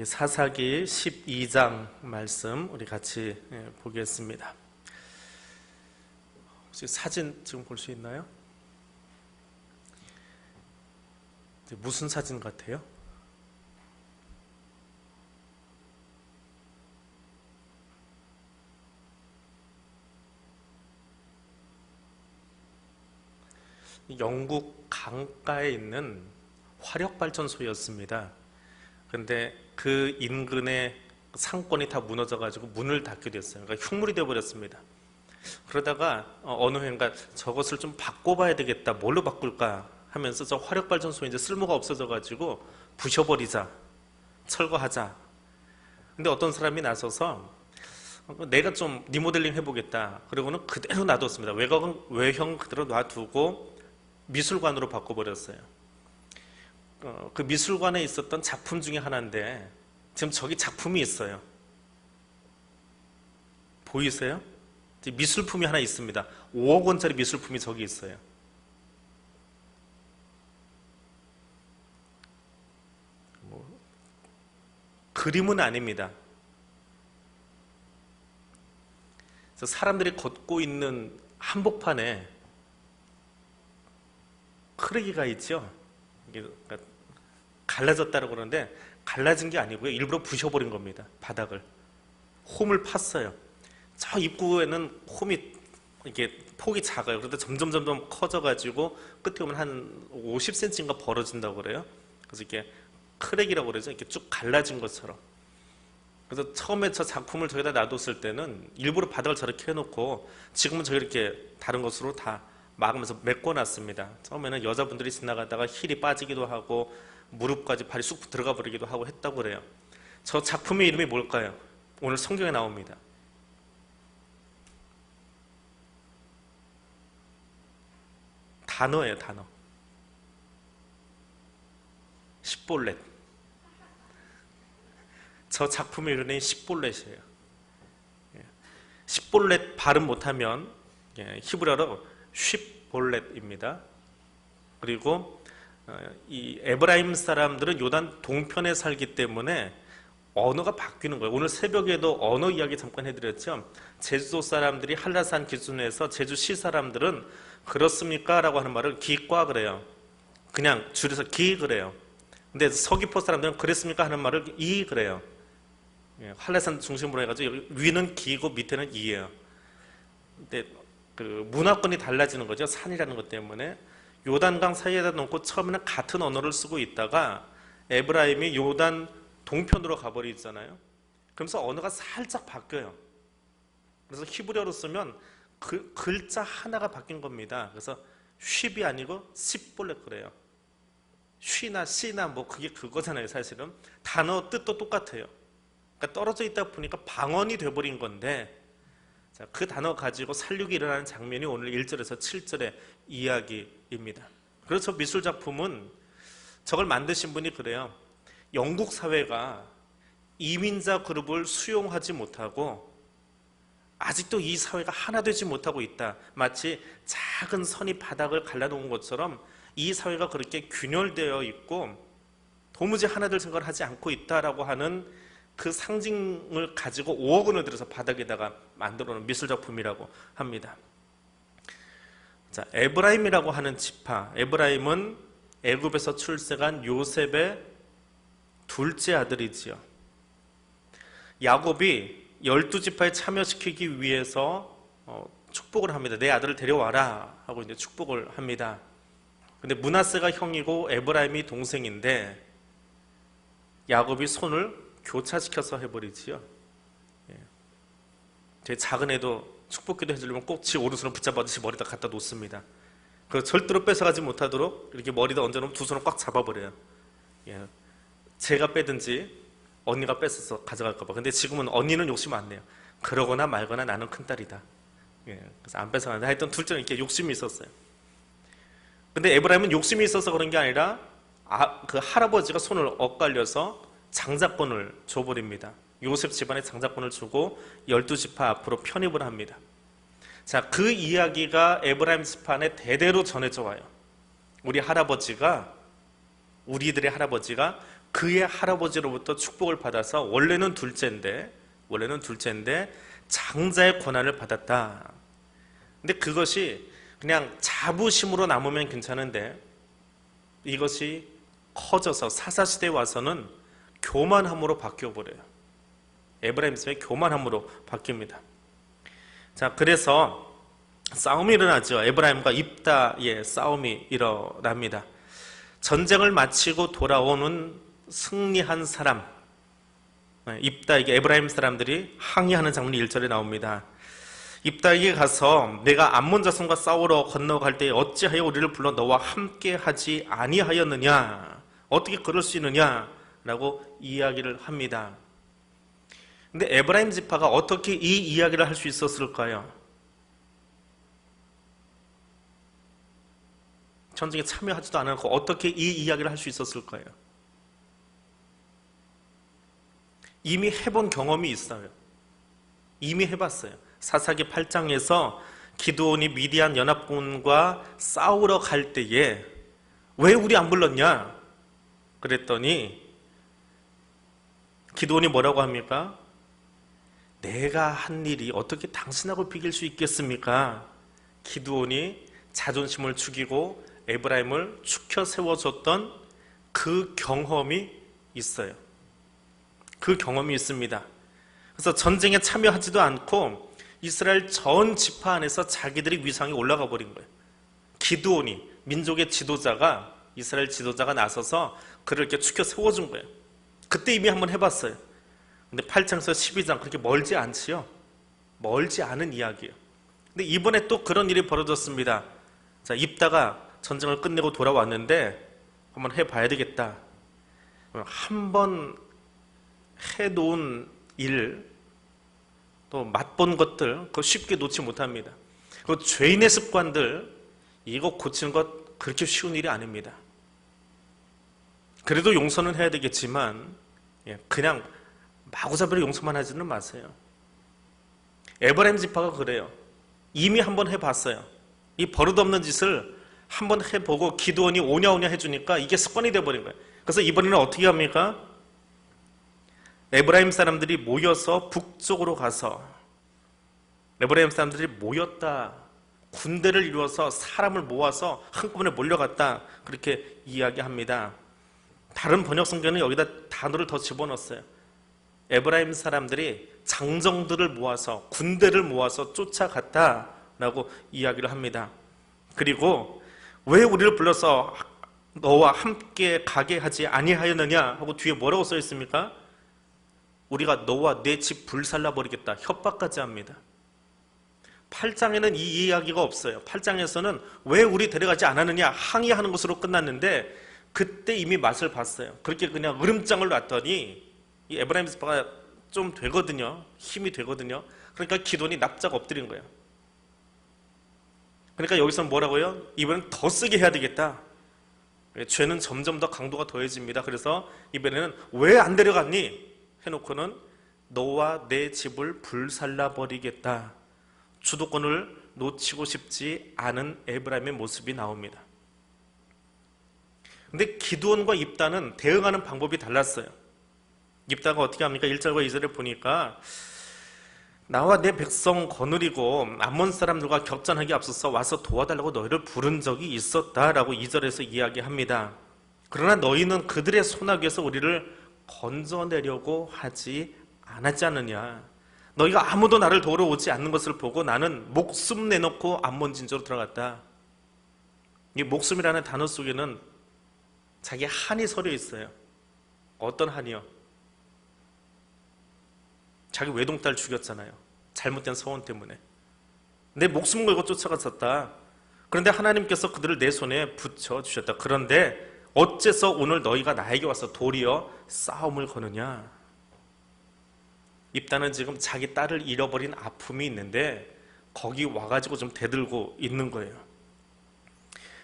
사사기 12장 말씀 우리 같이 보겠습니다. 혹시 사진 지금 볼 수 있나요? 무슨 사진 같아요? 영국 강가에 있는 화력발전소였습니다. 그런데 그 인근의 상권이 다 무너져가지고 문을 닫게 됐어요. 그러니까 흉물이 되어버렸습니다. 그러다가 어느 해인가 저것을 좀 바꿔봐야 되겠다. 뭘로 바꿀까 하면서 저 화력발전소 이제 쓸모가 없어져가지고 부셔버리자, 철거하자. 근데 어떤 사람이 나서서 내가 좀 리모델링 해보겠다. 그러고는 그대로 놔뒀습니다. 외형 그대로 놔두고 미술관으로 바꿔버렸어요. 그 미술관에 있었던 작품 중에 하나인데 지금 저기 작품이 있어요. 보이세요? 미술품이 하나 있습니다. 5억 원짜리 미술품이 저기 있어요. 그림은 아닙니다. 그래서 사람들이 걷고 있는 한복판에 크레기가 있죠. 그러니까 갈라졌다고 그러는데 갈라진 게 아니고요. 일부러 부셔버린 겁니다. 바닥을. 홈을 팠어요. 저 입구에는 홈이 이렇게 폭이 작아요. 그런데 점점 커져가지고 끝에 보면 한 50cm인가 벌어진다고 그래요. 그래서 이렇게 크랙이라고 그러죠. 이렇게 쭉 갈라진 것처럼. 그래서 처음에 저 작품을 저기다 놔뒀을 때는 일부러 바닥을 저렇게 해놓고 지금은 저렇게 다른 것으로 다 막으면서 메꿔놨습니다. 처음에는 여자분들이 지나가다가 힐이 빠지기도 하고 무릎까지 발이 쑥 들어가 버리기도 하고 했다고 그래요. 저 작품의 이름이 뭘까요? 오늘 성경에 나옵니다. 단어예요, 단어. 십볼렛. 저 작품의 이름이 십볼렛이에요. 십볼렛 발음 못하면 히브리어로 쉽볼렛입니다. 그리고 이 에브라임 사람들은 요단 동편에 살기 때문에 언어가 바뀌는 거예요. 오늘 새벽에도 언어 이야기 잠깐 해드렸죠. 제주도 사람들이 한라산 기준에서 제주시 사람들은 그렇습니까? 라고 하는 말을 기과 그래요. 그냥 줄여서 기 그래요. 근데 서귀포 사람들은 그랬습니까? 하는 말을 이 그래요. 한라산 중심으로 해가지고 위는 기고 밑에는 이예요. 근데 그 문화권이 달라지는 거죠. 산이라는 것 때문에. 요단강 사이에다 놓고 처음에는 같은 언어를 쓰고 있다가 에브라임이 요단 동편으로 가버리잖아요. 그러면서 언어가 살짝 바뀌어요. 그래서 히브리어로 쓰면 그 글자 하나가 바뀐 겁니다. 그래서 쉽이 아니고 십볼렛 그래요. 쉬나 씨나 뭐 그게 그거잖아요. 사실은 단어 뜻도 똑같아요. 그러니까 떨어져 있다 보니까 방언이 돼버린 건데, 자, 그 단어 가지고 살육이 일어나는 장면이 오늘 1절에서 7절의 이야기입니다. 그래서 미술 작품은 저걸 만드신 분이 그래요. 영국 사회가 이민자 그룹을 수용하지 못하고 아직도 이 사회가 하나 되지 못하고 있다. 마치 작은 선이 바닥을 갈라놓은 것처럼 이 사회가 그렇게 균열되어 있고 도무지 하나 될 생각을 하지 않고 있다라고 하는 그 상징을 가지고 5억 원을 들여서 바닥에다가 만들어 놓은 미술작품이라고 합니다. 자, 에브라임이라고 하는 지파. 에브라임은 애굽에서 출생한 요셉의 둘째 아들이지요. 야곱이 12지파에 참여시키기 위해서 축복을 합니다. 내 아들을 데려와라 하고 이제 축복을 합니다. 근데 므낫세가 형이고 에브라임이 동생인데 야곱이 손을 교차시켜서 해버리지요. 제 작은 애도 축복기도 해주려면 꼭 지 오른손을 붙잡아듯이 머리다 갖다 놓습니다. 그래서 절대로 뺏어가지 못하도록 이렇게 머리다 얹어놓으면 두 손을 꽉 잡아버려요. 제가 빼든지 언니가 뺏어서 가져갈까봐. 근데 지금은 언니는 욕심 안 내요. 그러거나 말거나 나는 큰딸이다. 그래서 안 뺏어가는데 하여튼 둘째는 이렇게 욕심이 있었어요. 근데 에브라임은 욕심이 있어서 그런 게 아니라 그 할아버지가 손을 엇갈려서 장자권을 줘버립니다. 요셉 집안에 장자권을 주고 12지파 앞으로 편입을 합니다. 자, 그 이야기가 에브라임 지파에 대대로 전해져 와요. 우리들의 할아버지가 그의 할아버지로부터 축복을 받아서 원래는 둘째인데 장자의 권한을 받았다. 근데 그것이 그냥 자부심으로 남으면 괜찮은데 이것이 커져서 사사시대에 와서는 교만함으로 바뀌어버려요. 에브라임의 교만함으로 바뀝니다. 자, 그래서 싸움이 일어나죠. 에브라임과 입다의 싸움이 일어납니다. 전쟁을 마치고 돌아오는 승리한 사람, 입다에게 에브라임 사람들이 항의하는 장면이 1절에 나옵니다. 입다에게 가서 내가 암몬 자손과 싸우러 건너갈 때 어찌하여 우리를 불러 너와 함께 하지 아니하였느냐, 어떻게 그럴 수 있느냐 라고 이야기를 합니다. 근데 에브라임 지파가 어떻게 이 이야기를 할 수 있었을까요? 전쟁에 참여하지도 않았고 어떻게 이 이야기를 할 수 있었을까요? 이미 해본 경험이 있어요. 이미 해봤어요. 사사기 8장에서 기드온이 미디안 연합군과 싸우러 갈 때에 왜 우리 안 불렀냐? 그랬더니 기드온이 뭐라고 합니까? 내가 한 일이 어떻게 당신하고 비길 수 있겠습니까? 기드온이 자존심을 죽이고 에브라임을 축혀 세워줬던 그 경험이 있어요. 그 경험이 있습니다. 그래서 전쟁에 참여하지도 않고 이스라엘 전 지파 안에서 자기들이 위상이 올라가 버린 거예요. 기드온이, 민족의 지도자가, 이스라엘 지도자가 나서서 그를 이렇게 축혀 세워준 거예요. 그때 이미 한번 해봤어요. 근데 8장에서 12장 그렇게 멀지 않지요. 멀지 않은 이야기예요. 근데 이번에 또 그런 일이 벌어졌습니다. 자, 입다가 전쟁을 끝내고 돌아왔는데 한번 해봐야 되겠다. 한번 해놓은 일, 또 맛본 것들, 그거 쉽게 놓지 못합니다. 그 죄인의 습관들, 이거 고치는 것 그렇게 쉬운 일이 아닙니다. 그래도 용서는 해야 되겠지만 그냥 마구잡이로 용서만 하지는 마세요. 에브라임 지파가 그래요. 이미 한번 해봤어요. 이 버릇없는 짓을 한번 해보고 기드온이 오냐오냐 해주니까 이게 습관이 돼버린 거예요. 그래서 이번에는 어떻게 합니까? 에브라임 사람들이 모여서 북쪽으로 가서, 에브라임 사람들이 모였다, 군대를 이루어서 사람을 모아서 한꺼번에 몰려갔다, 그렇게 이야기합니다. 다른 번역 성경은 여기다 단어를 더 집어넣었어요. 에브라임 사람들이 장정들을 모아서, 군대를 모아서 쫓아갔다라고 이야기를 합니다. 그리고 왜 우리를 불러서 너와 함께 가게 하지 아니하였느냐 하고 뒤에 뭐라고 써 있습니까? 우리가 너와 내 집 불살라 버리겠다, 협박까지 합니다. 8장에는 이 이야기가 없어요. 8장에서는 왜 우리 데려가지 않았느냐 항의하는 것으로 끝났는데 그때 이미 맛을 봤어요. 그렇게 그냥 으름장을 놨더니 이 에브라임 지파가 좀 되거든요. 힘이 되거든요. 그러니까 기드온이 납작 엎드린 거예요. 그러니까 여기서는 뭐라고요? 이번엔 더 세게 해야 되겠다. 죄는 점점 더 강도가 더해집니다. 그래서 이번에는 왜 안 데려갔니? 해놓고는 너와 내 집을 불살라 버리겠다. 주도권을 놓치고 싶지 않은 에브라임의 모습이 나옵니다. 근데 기드온과 입다는 대응하는 방법이 달랐어요. 입다가 어떻게 합니까? 1절과 2절에 보니까 나와 내 백성 거느리고 암몬 사람들과 격전하기 앞서서 와서 도와달라고 너희를 부른 적이 있었다라고 2절에서 이야기합니다. 그러나 너희는 그들의 손아귀에서 우리를 건져내려고 하지 않았지 않느냐. 너희가 아무도 나를 도우러 오지 않는 것을 보고 나는 목숨 내놓고 암몬 진조로 들어갔다. 이 목숨이라는 단어 속에는 자기 한이 서려 있어요. 어떤 한이요? 자기 외동딸 죽였잖아요. 잘못된 서원 때문에. 내 목숨 걸고 쫓아갔었다. 그런데 하나님께서 그들을 내 손에 붙여주셨다. 그런데 어째서 오늘 너희가 나에게 와서 도리어 싸움을 거느냐? 입다는 지금 자기 딸을 잃어버린 아픔이 있는데 거기 와가지고 좀 대들고 있는 거예요.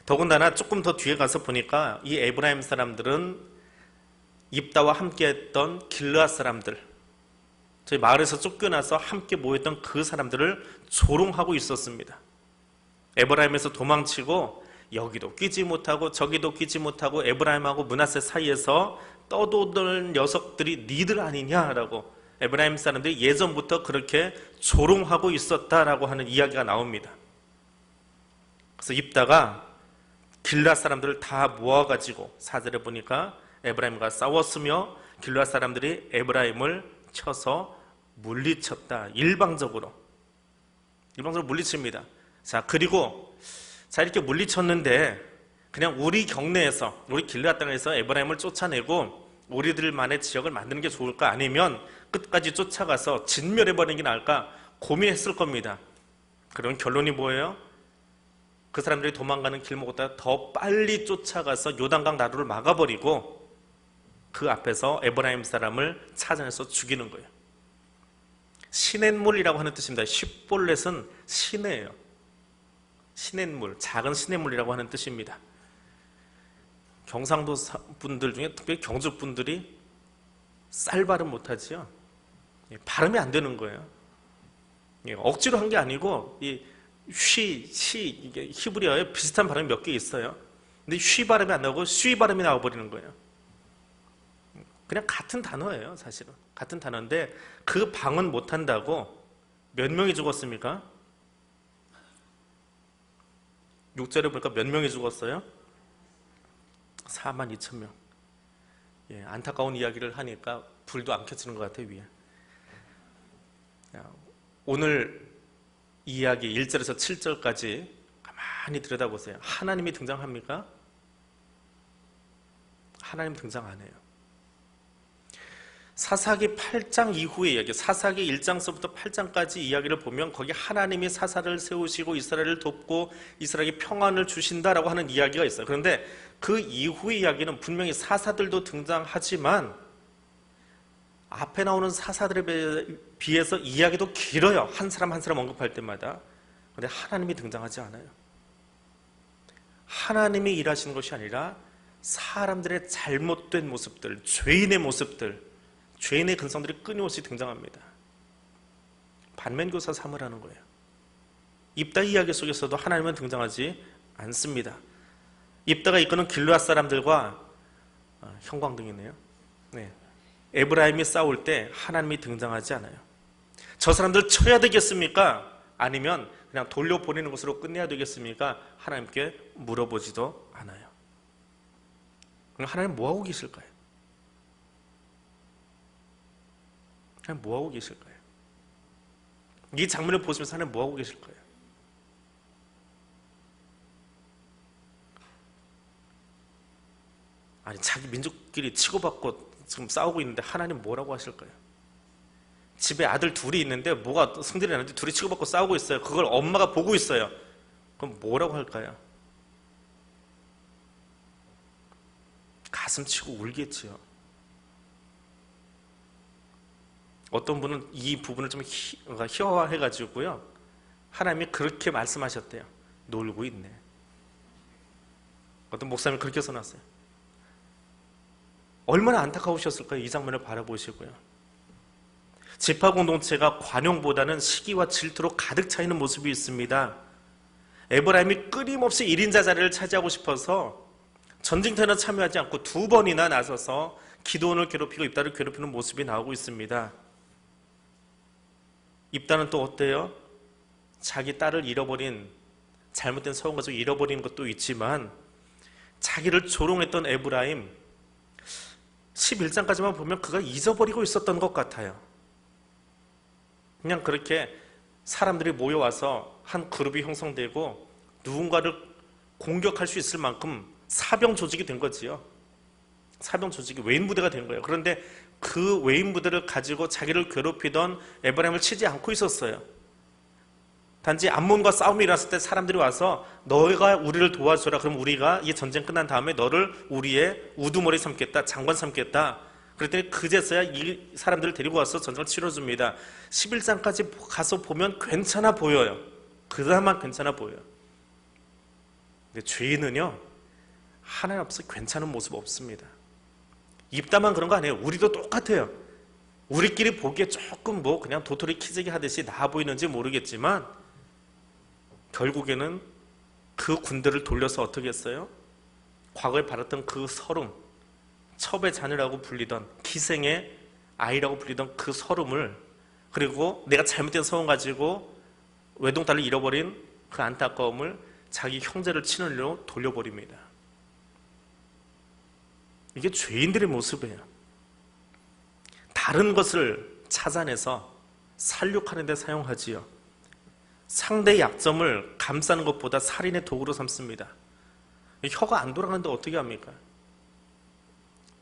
더군다나 조금 더 뒤에 가서 보니까 이 에브라임 사람들은 입다와 함께했던 길르앗 사람들, 저희 마을에서 쫓겨나서 함께 모였던 그 사람들을 조롱하고 있었습니다. 에브라임에서 도망치고 여기도 끼지 못하고 저기도 끼지 못하고 에브라임하고 므낫세 사이에서 떠도는 녀석들이 니들 아니냐라고 에브라임 사람들이 예전부터 그렇게 조롱하고 있었다라고 하는 이야기가 나옵니다. 그래서 입다가 길앗 사람들을 다 모아가지고 4절에 보니까 에브라임과 싸웠으며 길앗 사람들이 에브라임을 쳐서 물리쳤다. 일방적으로 물리칩니다. 자, 그리고 이렇게 물리쳤는데 그냥 우리 경내에서, 우리 길앗 땅에서 에브라임을 쫓아내고 우리들만의 지역을 만드는 게 좋을까? 아니면 끝까지 쫓아가서 진멸해버리는 게 나을까? 고민했을 겁니다. 그런 결론이 뭐예요? 그 사람들이 도망가는 길목보다 더 빨리 쫓아가서 요단강 나루를 막아버리고 그 앞에서 에브라임 사람을 찾아내서 죽이는 거예요. 시냇물이라고 하는 뜻입니다. 십볼렛은 시내예요. 시냇물, 작은 시냇물이라고 하는 뜻입니다. 경상도 분들 중에 특별히 경주 분들이 쌀 발음 못하지요. 발음이 안 되는 거예요. 억지로 한 게 아니고 이게 히브리어에 비슷한 발음이 몇 개 있어요. 근데 쉬 발음이 안 나오고 쉬 발음이 나와버리는 거예요. 그냥 같은 단어예요. 사실은 같은 단어인데 그 방언 못한다고 몇 명이 죽었습니까? 6절에 보니까 몇 명이 죽었어요? 42,000명. 안타까운 이야기를 하니까 불도 안 켜지는 것 같아요, 위에. 오늘 이야기 1절에서 7절까지 가만히 들여다보세요. 하나님이 등장합니까? 하나님 등장 안 해요. 사사기 8장 이후의 이야기, 사사기 1장서부터 8장까지 이야기를 보면 거기 하나님이 사사를 세우시고 이스라엘을 돕고 이스라엘에게 평안을 주신다라고 하는 이야기가 있어요. 그런데 그 이후의 이야기는 분명히 사사들도 등장하지만 앞에 나오는 사사들에 비해서 이야기도 길어요. 한 사람 한 사람 언급할 때마다. 그런데 하나님이 등장하지 않아요. 하나님이 일하시는 것이 아니라 사람들의 잘못된 모습들, 죄인의 모습들, 죄인의 근성들이 끊임없이 등장합니다. 반면교사 삼으라는 거예요. 입다 이야기 속에서도 하나님은 등장하지 않습니다. 입다가 이끄는 길르앗 사람들과 형광등이네요. 에브라임이 싸울 때 하나님이 등장하지 않아요. 저 사람들 쳐야 되겠습니까? 아니면 그냥 돌려보내는 것으로 끝내야 되겠습니까? 하나님께 물어보지도 않아요. 그럼 하나님 뭐하고 계실까요? 하나님 뭐하고 계실까요? 이 장면을 보시면서 하나님 뭐하고 계실까요? 아니, 자기 민족끼리 치고받고 지금 싸우고 있는데 하나님 뭐라고 하실까요? 집에 아들 둘이 있는데 뭐가 승질이 나는데 둘이 치고받고 싸우고 있어요. 그걸 엄마가 보고 있어요. 그럼 뭐라고 할까요? 가슴 치고 울겠지요. 어떤 분은 이 부분을 좀 희화화해가지고요, 하나님이 그렇게 말씀하셨대요. 놀고 있네. 어떤 목사님이 그렇게 써놨어요. 얼마나 안타까우셨을까요? 이 장면을 바라보시고요. 지파 공동체가 관용보다는 시기와 질투로 가득 차 있는 모습이 있습니다. 에브라임이 끊임없이 1인자 자리를 차지하고 싶어서 전쟁터에는 참여하지 않고 2번이나 나서서 기드온을 괴롭히고 입다를 괴롭히는 모습이 나오고 있습니다. 입다는 또 어때요? 자기 딸을 잃어버린, 잘못된 서원 가지고 잃어버린 것도 있지만 자기를 조롱했던 에브라임 11장까지만 보면 그가 잊어버리고 있었던 것 같아요. 그냥 그렇게 사람들이 모여와서 한 그룹이 형성되고 누군가를 공격할 수 있을 만큼 사병 조직이 된 거지요. 사병 조직이 외인 부대가 된 거예요. 그런데 그 외인 부대를 가지고 자기를 괴롭히던 에브라임을 치지 않고 있었어요. 단지 암몬과 싸움이 일어났을 때 사람들이 와서 너희가 우리를 도와줘라. 그럼 우리가 이 전쟁 끝난 다음에 너를 우리의 우두머리 삼겠다, 장관 삼겠다. 그랬더니 그제서야 이 사람들을 데리고 와서 전쟁을 치러줍니다. 11장까지 가서 보면 괜찮아 보여요. 그나마 괜찮아 보여요. 근데 죄인은요, 하나님 앞에서 괜찮은 모습 없습니다. 입다만 그런 거 아니에요. 우리도 똑같아요. 우리끼리 보기에 조금 그냥 도토리 키재기 하듯이 나아 보이는지 모르겠지만 결국에는 그 군대를 돌려서 어떻게 했어요? 과거에 받았던 그 서름, 첩의 자녀라고 불리던, 기생의 아이라고 불리던 그 서름을, 그리고 내가 잘못된 소원 가지고 외동딸을 잃어버린 그 안타까움을 자기 형제를 치는 일로 돌려버립니다. 이게 죄인들의 모습이에요. 다른 것을 찾아내서 살육하는 데 사용하지요. 상대의 약점을 감싸는 것보다 살인의 도구로 삼습니다. 혀가 안 돌아가는데 어떻게 합니까?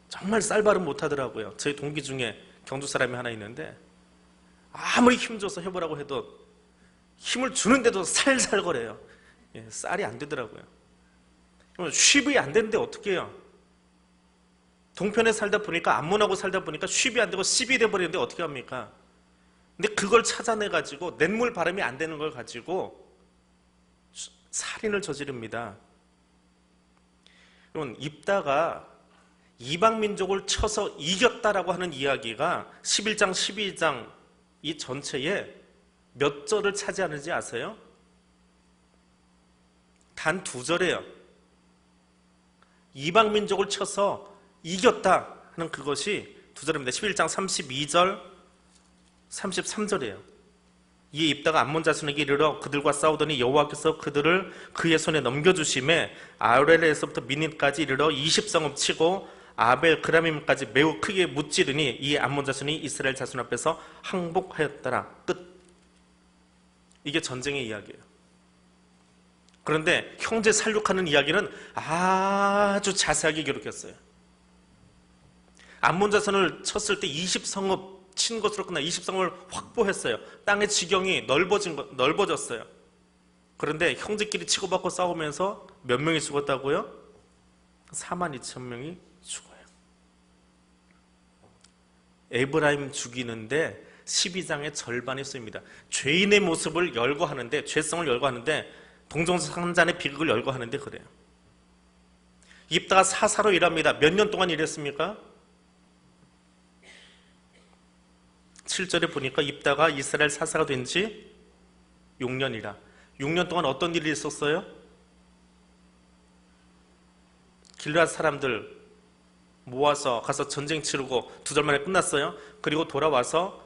정말 쌀발음 못하더라고요. 저희 동기 중에 경주 사람이 하나 있는데 아무리 힘줘서 해보라고 해도 힘을 주는데도 살살거려요. 쌀이 안 되더라고요. 쉽이 안 되는데 어떻게 해요? 동편에 살다 보니까, 암문하고 살다 보니까 쉽이 안 되고 씹이 돼버리는데 어떻게 합니까? 근데 그걸 찾아내가지고 냇물 발음이 안 되는 걸 가지고 살인을 저지릅니다. 그러면 입다가 이방민족을 쳐서 이겼다라고 하는 이야기가 11장, 12장 이 전체에 몇 절을 차지하는지 아세요? 단 2절이에요. 이방민족을 쳐서 이겼다 하는 그것이 2절입니다. 11장 32절, 33절이에요. 이에 입다가 암몬 자손에게 이르러 그들과 싸우더니 여호와께서 그들을 그의 손에 넘겨주심에 아우렐에서부터 미닛까지 이르러 20성읍 치고 아벨 그라밈까지 매우 크게 무찌르니 이에 암몬 자손이 이스라엘 자손 앞에서 항복하였더라. 끝. 이게 전쟁의 이야기예요. 그런데 형제 살육하는 이야기는 아주 자세하게 기록했어요. 암몬 자손을 쳤을 때 20성읍 친 것으로 끝나 20성을 확보했어요. 땅의 지경이 넓어졌어요. 그런데 형제끼리 치고받고 싸우면서 몇 명이 죽었다고요? 42,000명이 죽어요. 에브라임 죽이는데 12장의 절반이 쓰입니다. 죄인의 모습을 열거하는데, 죄성을 열거하는데, 동정상잔의 비극을 열거하는데 그래요. 입다가 사사로 일합니다. 몇 년 동안 일했습니까? 7절에 보니까 입다가 이스라엘 사사가 된 지 6년이라. 6년 동안 어떤 일이 있었어요? 길앗 사람들 모아서 가서 전쟁 치르고 2달 만에 끝났어요. 그리고 돌아와서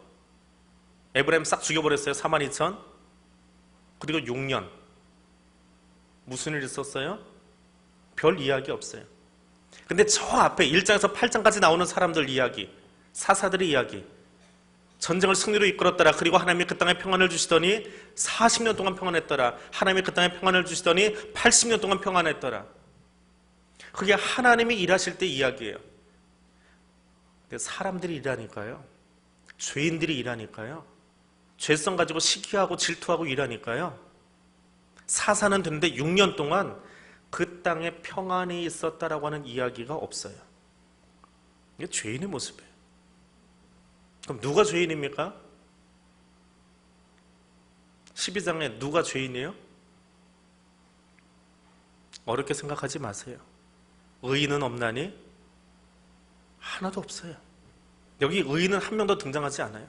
에브라임 싹 죽여버렸어요. 42,000. 그리고 6년. 무슨 일이 있었어요? 별 이야기 없어요. 근데 저 앞에 1장에서 8장까지 나오는 사람들 이야기, 사사들의 이야기, 전쟁을 승리로 이끌었더라. 그리고 하나님이 그 땅에 평안을 주시더니 40년 동안 평안했더라. 하나님이 그 땅에 평안을 주시더니 80년 동안 평안했더라. 그게 하나님이 일하실 때 이야기예요. 근데 사람들이 일하니까요. 죄인들이 일하니까요. 죄성 가지고 시기하고 질투하고 일하니까요. 사사는 됐는데 6년 동안 그 땅에 평안이 있었다라고 하는 이야기가 없어요. 이게 죄인의 모습이에요. 그럼 누가 죄인입니까? 12장에 누가 죄인이에요? 어렵게 생각하지 마세요. 의인은 없나니? 하나도 없어요. 여기 의인은 한 명도 등장하지 않아요.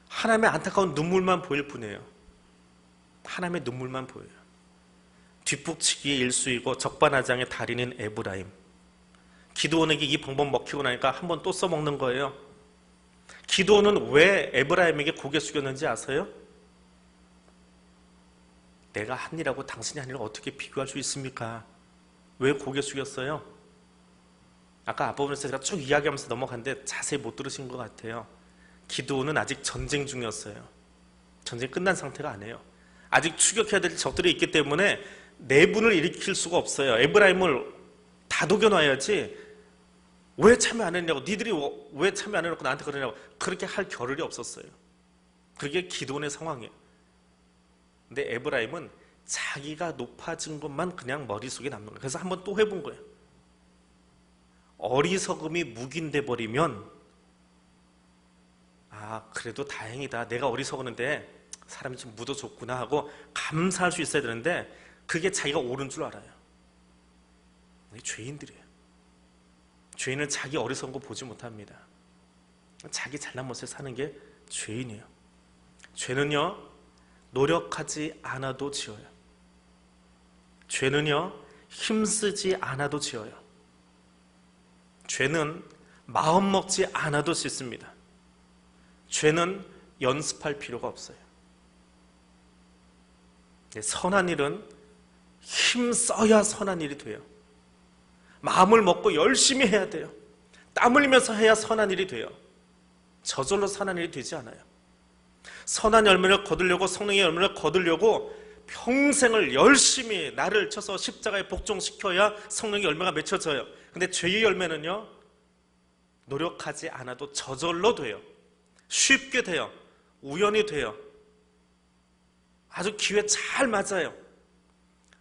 하나님의 안타까운 눈물만 보일 뿐이에요. 하나님의 눈물만 보여요. 뒷북치기의 일수이고 적반하장의 달인인 에브라임. 기드온에게 이 방법 먹히고 나니까 한 번 또 써먹는 거예요. 기드온은 왜 에브라임에게 고개 숙였는지 아세요? 내가 한 일하고 당신이 한 일을 어떻게 비교할 수 있습니까? 왜 고개 숙였어요? 아까 앞부분에서 제가 쭉 이야기하면서 넘어갔는데 자세히 못 들으신 것 같아요. 기드온은 아직 전쟁 중이었어요. 전쟁 끝난 상태가 아니에요. 아직 추격해야 될 적들이 있기 때문에 내분을 일으킬 수가 없어요. 에브라임을 다독여놔야지 왜 참여 안 했냐고, 니들이 왜 참여 안 해놓고 나한테 그러냐고, 그렇게 할 겨를이 없었어요. 그게 기드온의 상황이에요. 근데 에브라임은 자기가 높아진 것만 그냥 머릿속에 남는 거예요. 그래서 한번 또 해본 거예요. 어리석음이 묵인돼 버리면 그래도 다행이다. 내가 어리석었는데 사람이 좀 묻어줬구나 하고 감사할 수 있어야 되는데 그게 자기가 옳은 줄 알아요. 죄인들이에요. 죄인은 자기 어리석은 거 보지 못합니다. 자기 잘난 모습에 사는 게 죄인이에요. 죄는요, 노력하지 않아도 지어요. 죄는요, 힘쓰지 않아도 지어요. 죄는 마음 먹지 않아도 씻습니다. 죄는 연습할 필요가 없어요. 선한 일은 힘써야 선한 일이 돼요. 마음을 먹고 열심히 해야 돼요. 땀 흘리면서 해야 선한 일이 돼요. 저절로 선한 일이 되지 않아요. 선한 열매를 거두려고, 성령의 열매를 거두려고 평생을 열심히 나를 쳐서 십자가에 복종시켜야 성령의 열매가 맺혀져요. 근데 죄의 열매는요, 노력하지 않아도 저절로 돼요. 쉽게 돼요. 우연히 돼요. 아주 기회 잘 맞아요.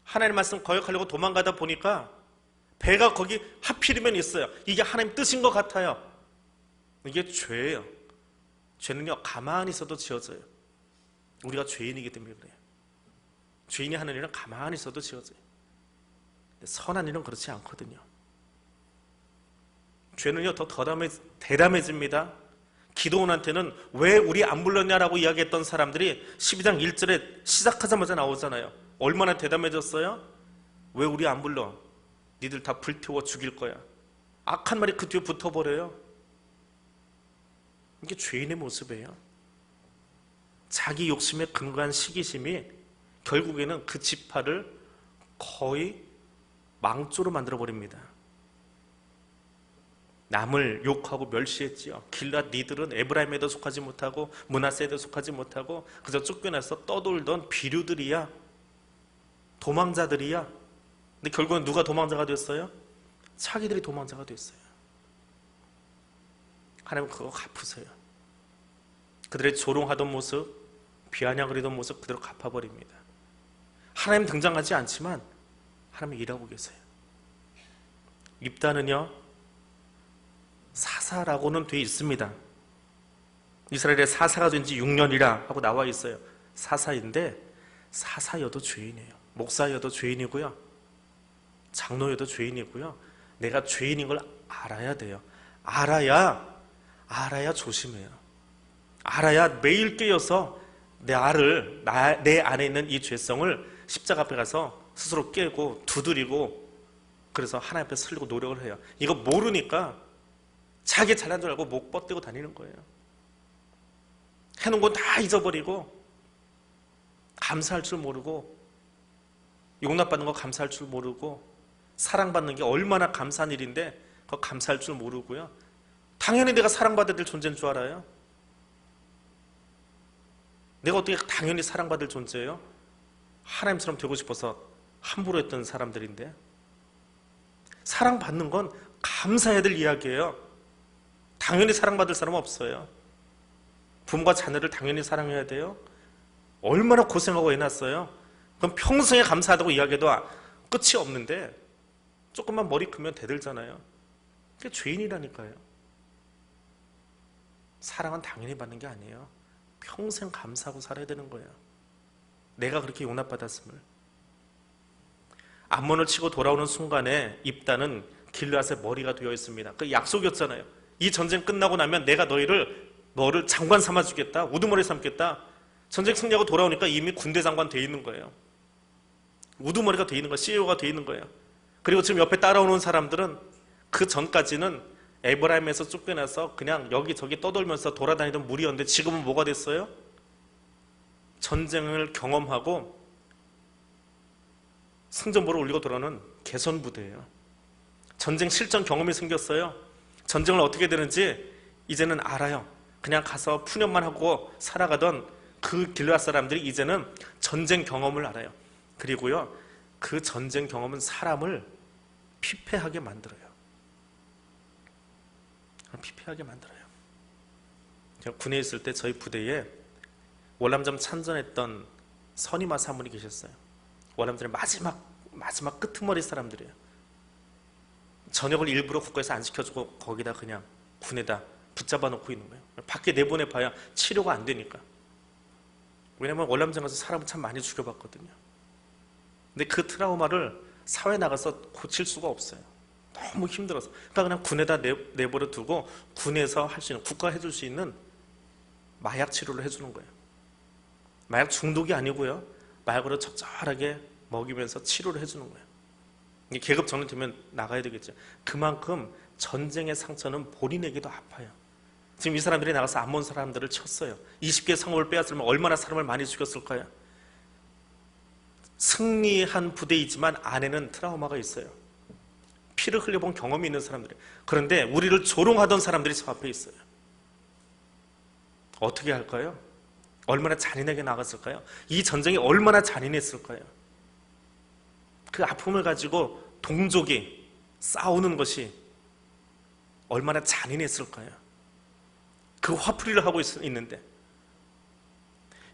하나님 말씀 거역하려고 도망가다 보니까 배가 거기 하필이면 있어요. 이게 하나님 뜻인 것 같아요. 이게 죄예요. 죄는요, 가만히 있어도 지어져요. 우리가 죄인이기 때문에 그래요. 죄인이 하는 일은 가만히 있어도 지어져요. 선한 일은 그렇지 않거든요. 죄는요, 더 대담해집니다. 기도원한테는 왜 우리 안 불렀냐라고 이야기했던 사람들이 12장 1절에 시작하자마자 나오잖아요. 얼마나 대담해졌어요? 왜 우리 안 불러? 니들 다 불태워 죽일 거야. 악한 말이 그 뒤에 붙어버려요. 이게 죄인의 모습이에요. 자기 욕심에 근거한 시기심이 결국에는 그 지파를 거의 망조로 만들어버립니다. 남을 욕하고 멸시했지요. 길랏 니들은 에브라임에도 속하지 못하고 므낫세에도 속하지 못하고 그저 쫓겨나서 떠돌던 비류들이야. 도망자들이야. 근데 결국은 누가 도망자가 됐어요? 자기들이 도망자가 됐어요. 하나님은 그거 갚으세요. 그들의 조롱하던 모습, 비아냥거리던 모습 그대로 갚아버립니다. 하나님 등장하지 않지만 하나님이 일하고 계세요. 입다는요, 사사라고는 돼 있습니다. 이스라엘의 사사가 된 지 6년이라 하고 나와 있어요. 사사인데 사사여도 죄인이에요. 목사여도 죄인이고요. 장로여도 죄인이고요. 내가 죄인인 걸 알아야 돼요. 알아야 조심해요. 알아야 매일 깨어서 내 안에 있는 이 죄성을 십자가 앞에 가서 스스로 깨고 두드리고 그래서 하나님 앞에 서려고 노력을 해요. 이거 모르니까 자기 잘난 줄 알고 목 뻗대고 다니는 거예요. 해놓은 건 다 잊어버리고 감사할 줄 모르고 용납받는 거 감사할 줄 모르고 사랑받는 게 얼마나 감사한 일인데 그거 감사할 줄 모르고요. 당연히 내가 사랑받아야 될 존재인 줄 알아요. 내가 어떻게 당연히 사랑받을 존재예요? 하나님처럼 되고 싶어서 함부로 했던 사람들인데 사랑받는 건 감사해야 될 이야기예요. 당연히 사랑받을 사람은 없어요. 부모가 자녀를 당연히 사랑해야 돼요. 얼마나 고생하고 애났어요. 그럼 평생에 감사하다고 이야기해도 끝이 없는데 조금만 머리 크면 대들잖아요. 그게 죄인이라니까요. 사랑은 당연히 받는 게 아니에요. 평생 감사하고 살아야 되는 거예요. 내가 그렇게 용납받았음을. 암몬을 치고 돌아오는 순간에 입다는 길앗의 머리가 되어 있습니다. 그 약속이었잖아요. 이 전쟁 끝나고 나면 내가 너를 장관 삼아주겠다. 우두머리 삼겠다. 전쟁 승리하고 돌아오니까 이미 군대 장관 돼 있는 거예요. 우두머리가 돼 있는 거예요. CEO가 돼 있는 거예요. 그리고 지금 옆에 따라오는 사람들은 그 전까지는 에브라임에서 쫓겨나서 그냥 여기저기 떠돌면서 돌아다니던 무리였는데 지금은 뭐가 됐어요? 전쟁을 경험하고 승전보를 올리고 돌아오는 개선부대예요. 전쟁 실전 경험이 생겼어요. 전쟁을 어떻게 되는지 이제는 알아요. 그냥 가서 푸념만 하고 살아가던 그 길앗 사람들이 이제는 전쟁 경험을 알아요. 그리고요, 그 전쟁 경험은 사람을 피폐하게 만들어요. 피폐하게 만들어요. 제가 군에 있을 때 저희 부대에 월남전 참전했던 선임아 사모님 계셨어요. 월남전의 마지막 끄트머리 사람들이에요. 저녁을 일부러 국가에서 안 시켜주고 거기다 그냥 군에다 붙잡아 놓고 있는 거예요. 밖에 내보내봐야 치료가 안 되니까. 왜냐면 월남전 가서 사람을 참 많이 죽여봤거든요. 근데 그 트라우마를 사회 나가서 고칠 수가 없어요. 너무 힘들어서. 그러니까 그냥 군에다 내버려 두고 군에서 할 수 있는, 국가가 해줄 수 있는 마약 치료를 해주는 거예요. 마약 중독이 아니고요. 마약으로 적절하게 먹이면서 치료를 해주는 거예요. 계급 정리되면 나가야 되겠죠. 그만큼 전쟁의 상처는 본인에게도 아파요. 지금 이 사람들이 나가서 암몬 사람들을 쳤어요. 20개의 성읍을 빼앗으면 얼마나 사람을 많이 죽였을까요? 승리한 부대이지만 안에는 트라우마가 있어요. 피를 흘려본 경험이 있는 사람들이에요. 그런데 우리를 조롱하던 사람들이 저 앞에 있어요. 어떻게 할까요? 얼마나 잔인하게 나갔을까요? 이 전쟁이 얼마나 잔인했을까요? 그 아픔을 가지고 동족이 싸우는 것이 얼마나 잔인했을까요? 그 화풀이를 하고 있는데,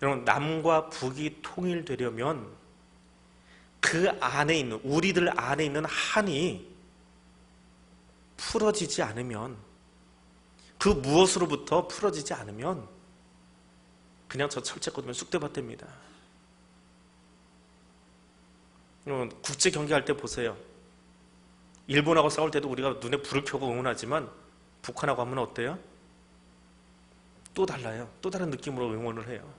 여러분, 남과 북이 통일되려면 그 안에 있는, 우리들 안에 있는 한이 풀어지지 않으면, 그 무엇으로부터 풀어지지 않으면 그냥 저 철제 걷으면 쑥대밭입니다. 국제 경기할 때 보세요. 일본하고 싸울 때도 우리가 눈에 불을 켜고 응원하지만 북한하고 하면 어때요? 또 달라요. 또 다른 느낌으로 응원을 해요.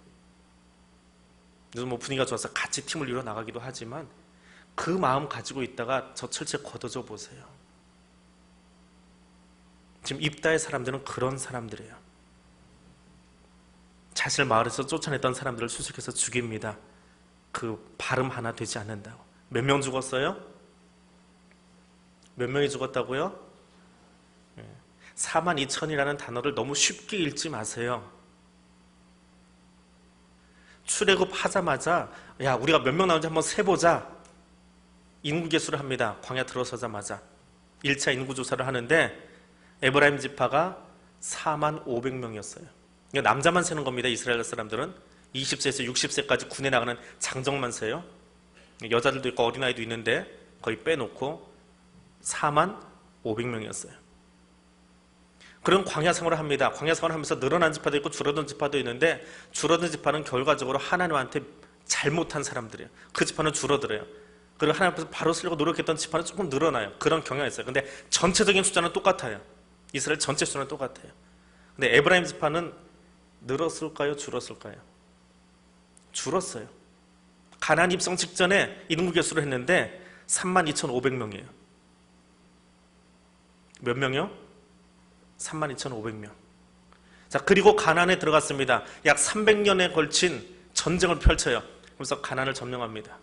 그래서 뭐 분위기가 좋아서 같이 팀을 이뤄 나가기도 하지만 그 마음 가지고 있다가 저 철제 걷어져 보세요. 지금 입다의 사람들은 그런 사람들이에요. 자신을 마을에서 쫓아냈던 사람들을 수색해서 죽입니다. 그 발음 하나 되지 않는다고. 몇 명 죽었어요? 몇 명이 죽었다고요? 42,000이라는 단어를 너무 쉽게 읽지 마세요. 출애굽하자마자 야, 우리가 몇 명 나오는지 한번 세보자. 인구계수를 합니다. 광야 들어서자마자 1차 인구조사를 하는데 에브라임 지파가 45,000명이었어요. 남자만 세는 겁니다. 이스라엘 사람들은 20세에서 60세까지 군에 나가는 장정만 세요. 여자들도 있고 어린아이도 있는데 거의 빼놓고 45,000명이었어요. 그런 광야 생활을 합니다. 광야 생활을 하면서 늘어난 지파도 있고 줄어든 지파도 있는데, 줄어든 지파는 결과적으로 하나님한테 잘못한 사람들이에요. 그 지파는 줄어들어요. 그리고 하나님 앞에서 바로 쓰려고 노력했던 지파는 조금 늘어나요. 그런 경향이 있어요. 근데 전체적인 숫자는 똑같아요. 이스라엘 전체 숫자는 똑같아요. 근데 에브라임 지파는 늘었을까요? 줄었을까요? 줄었어요. 가나안 입성 직전에 인구계수를 했는데 32,500명이에요. 몇 명이요? 32,500명. 자, 그리고 가나안에 들어갔습니다. 약 300년에 걸친 전쟁을 펼쳐요. 그래서 가나안을 점령합니다.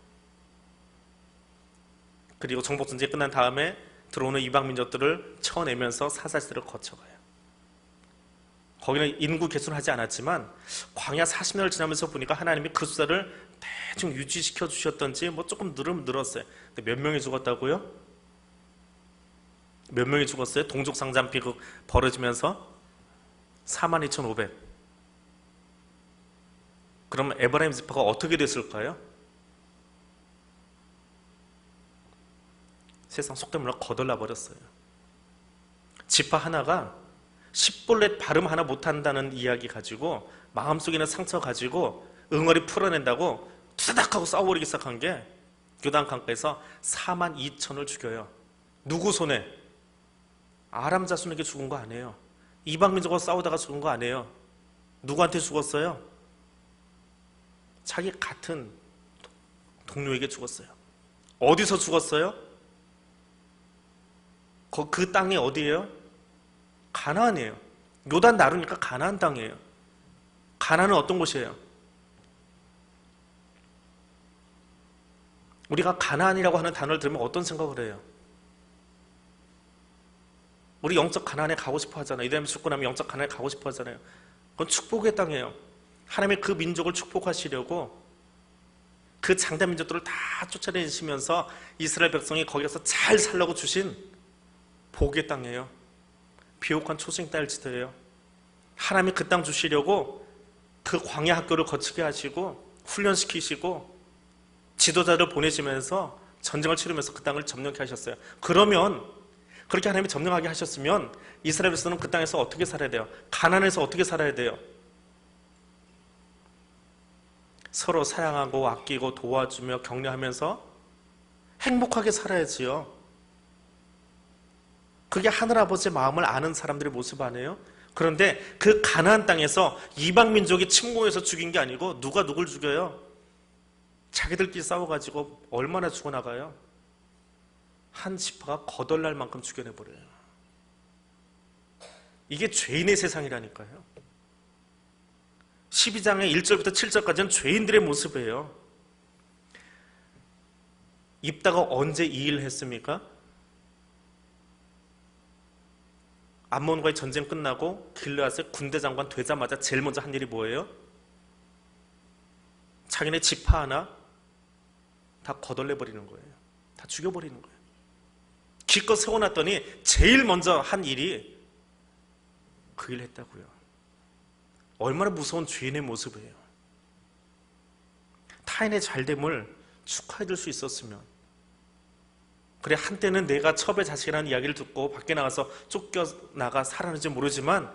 그리고 정복전쟁이 끝난 다음에 들어오는 이방 민족들을 쳐내면서 사살시대를 거쳐가요. 거기는 인구 개수는 하지 않았지만 광야 40년을 지나면서 보니까 하나님이 그 숫자를 대충 유지시켜 주셨던지 뭐 조금 늘었어요. 근데 몇 명이 죽었다고요? 몇 명이 죽었어요? 동족 상잔 비극 벌어지면서 42,500. 그럼 에브라임 지파가 어떻게 됐을까요? 세상 속된 말로 거덜나 버렸어요. 지파 하나가 십볼렛 발음 하나 못한다는 이야기 가지고 마음속에 있는 상처 가지고 응어리 풀어낸다고 투닥하고 싸워버리기 시작한 게 요단 강가에서 42,000을 죽여요. 누구 손에? 아람 자손에게 죽은 거 아니에요. 이방 민족과 싸우다가 죽은 거 아니에요. 누구한테 죽었어요? 자기 같은 동료에게 죽었어요. 어디서 죽었어요? 그 땅이 어디예요? 가나안이에요. 요단 나루니까 가나안 땅이에요. 가나안은 어떤 곳이에요? 우리가 가나안이라고 하는 단어를 들으면 어떤 생각을 해요? 우리 영적 가나안에 가고 싶어 하잖아요. 이대로 죽고 나면 영적 가나안에 가고 싶어 하잖아요. 그건 축복의 땅이에요. 하나님이 그 민족을 축복하시려고 그 장대 민족들을 다 쫓아내시면서 이스라엘 백성이 거기 가서 잘 살라고 주신 복의 땅이에요. 비옥한 초생 딸지더예요. 하나님이 그 땅 주시려고 그 광야 학교를 거치게 하시고 훈련시키시고 지도자를 보내시면서 전쟁을 치르면서 그 땅을 점령케 하셨어요. 그러면 그렇게 하나님이 점령하게 하셨으면 이스라엘 백성은 그 땅에서 어떻게 살아야 돼요? 가나안에서 어떻게 살아야 돼요? 서로 사랑하고 아끼고 도와주며 격려하면서 행복하게 살아야지요. 그게 하늘아버지의 마음을 아는 사람들의 모습 아니에요? 그런데 그 가나안 땅에서 이방 민족이 침공해서 죽인 게 아니고 누가 누굴 죽여요? 자기들끼리 싸워가지고 얼마나 죽어나가요? 한 지파가 거덜날 만큼 죽여내버려요. 이게 죄인의 세상이라니까요. 12장의 1절부터 7절까지는 죄인들의 모습이에요. 입다가 언제 이 일을 했습니까? 암몬과의 전쟁 끝나고 길르앗의 군대 장관 되자마자 제일 먼저 한 일이 뭐예요? 자기네 지파 하나 다 거덜내버리는 거예요. 다 죽여버리는 거예요. 기껏 세워놨더니 제일 먼저 한 일이 그 일을 했다고요. 얼마나 무서운 죄인의 모습이에요. 타인의 잘됨을 축하해줄 수 있었으면, 그래 한때는 내가 첩의 자식이라는 이야기를 듣고 밖에 나가서 쫓겨나가 살았는지 모르지만,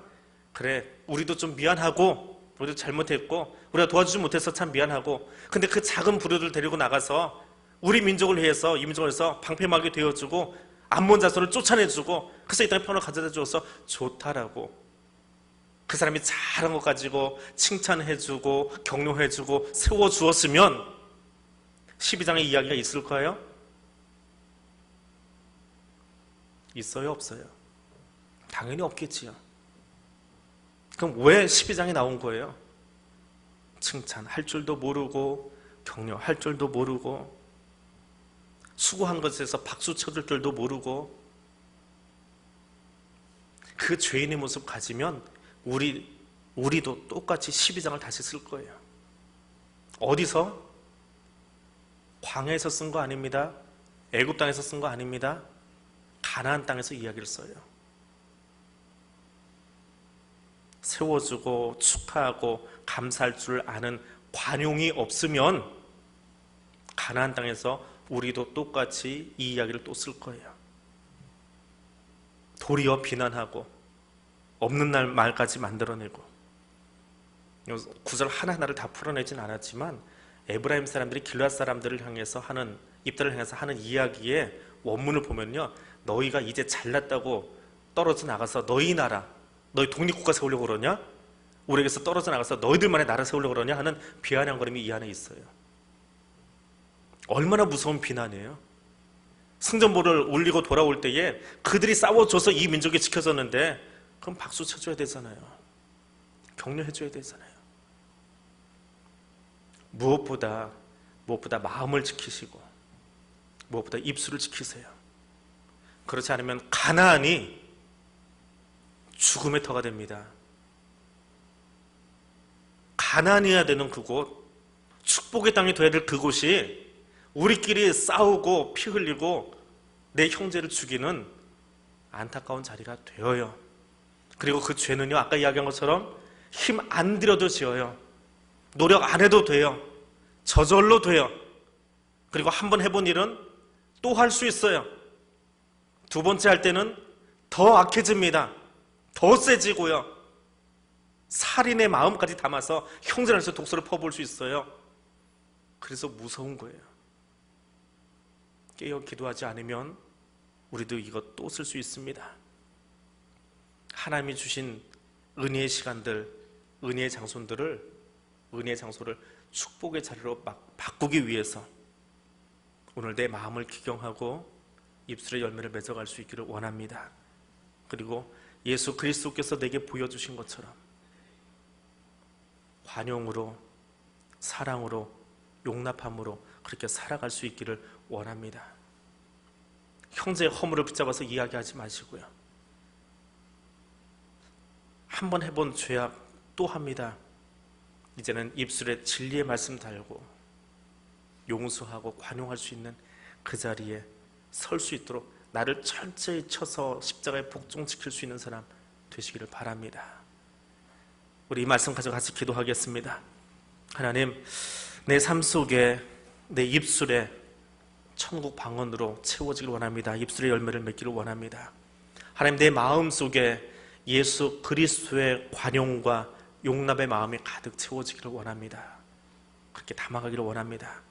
그래 우리도 좀 미안하고 우리도 잘못했고 우리가 도와주지 못해서 참 미안하고, 근데 그 작은 부류들 데리고 나가서 우리 민족을 위해서, 이 민족을 위해서 방패막이 되어주고 암몬 자손을 쫓아내주고 그래서 이 땅에 평화를 가져다 주어서 좋다라고 그 사람이 잘한 것 가지고 칭찬해주고 격려해주고 세워주었으면 12장의 이야기가 있을까요? 있어요? 없어요? 당연히 없겠지요. 그럼 왜 12장에 나온 거예요? 칭찬할 줄도 모르고 격려할 줄도 모르고 수고한 것에서 박수 쳐줄 줄도 모르고, 그 죄인의 모습 가지면 우리도 똑같이 12장을 다시 쓸 거예요. 어디서? 광야에서 쓴 거 아닙니다. 애굽 땅에서 쓴 거 아닙니다. 가나안 땅에서 이야기를 써요. 세워주고 축하하고 감사할 줄 아는 관용이 없으면 가나안 땅에서 우리도 똑같이 이 이야기를 또 쓸 거예요. 도리어 비난하고 없는 날 말까지 만들어내고. 구절 하나하나를 다 풀어내진 않았지만 에브라임 사람들이 길앗 사람들을 향해서 하는, 입다를 향해서 하는 이야기의 원문을 보면요, 너희가 이제 잘났다고 떨어져 나가서 너희 나라, 너희 독립국가 세우려고 그러냐? 우리에게서 떨어져 나가서 너희들만의 나라 세우려고 그러냐? 하는 비아냥거림이 이 안에 있어요. 얼마나 무서운 비난이에요. 승전보를 올리고 돌아올 때에 그들이 싸워줘서 이 민족이 지켜졌는데 그럼 박수 쳐줘야 되잖아요. 격려해줘야 되잖아요. 무엇보다 마음을 지키시고 무엇보다 입술을 지키세요. 그렇지 않으면 가나안이 죽음의 터가 됩니다. 가나안이어야 되는 그곳, 축복의 땅이 되어야 될 그곳이 우리끼리 싸우고 피 흘리고 내 형제를 죽이는 안타까운 자리가 되어요. 그리고 그 죄는요, 아까 이야기한 것처럼 힘 안 들여도 지어요. 노력 안 해도 돼요. 저절로 돼요. 그리고 한 번 해본 일은 또 할 수 있어요. 두 번째 할 때는 더 악해집니다. 더 세지고요. 살인의 마음까지 담아서 형제를 해서 독소를 퍼부을 수 있어요. 그래서 무서운 거예요. 깨어 기도하지 않으면 우리도 이것 또 쓸 수 있습니다. 하나님이 주신 은혜의 시간들, 은혜의 장소를 축복의 자리로 바꾸기 위해서 오늘 내 마음을 기경하고 입술의 열매를 맺어갈 수 있기를 원합니다. 그리고 예수 그리스도께서 내게 보여주신 것처럼 관용으로, 사랑으로, 용납함으로 그렇게 살아갈 수 있기를 원합니다. 형제의 허물을 붙잡아서 이야기하지 마시고요. 한 번 해본 죄악 또 합니다. 이제는 입술에 진리의 말씀 달고 용서하고 관용할 수 있는 그 자리에 설 수 있도록 나를 철저히 쳐서 십자가에 복종시킬 수 있는 사람 되시기를 바랍니다. 우리 이 말씀 가지고 같이 기도하겠습니다. 하나님, 내 삶 속에 내 입술에 천국 방언으로 채워지길 원합니다. 입술의 열매를 맺기를 원합니다. 하나님, 내 마음 속에 예수 그리스도의 관용과 용납의 마음이 가득 채워지기를 원합니다. 그렇게 담아가기를 원합니다.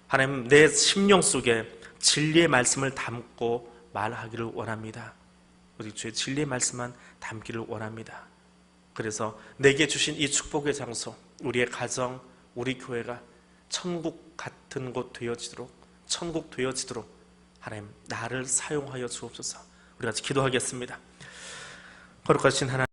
하나님, 내 심령 속에 진리의 말씀을 담고 말하기를 원합니다. 우리 주의 진리의 말씀만 담기를 원합니다. 그래서 내게 주신 이 축복의 장소, 우리의 가정, 우리 교회가 천국 같은 곳 되어지도록, 천국 되어지도록 하나님 나를 사용하여 주옵소서. 우리 같이 기도하겠습니다. 거룩하신 하나님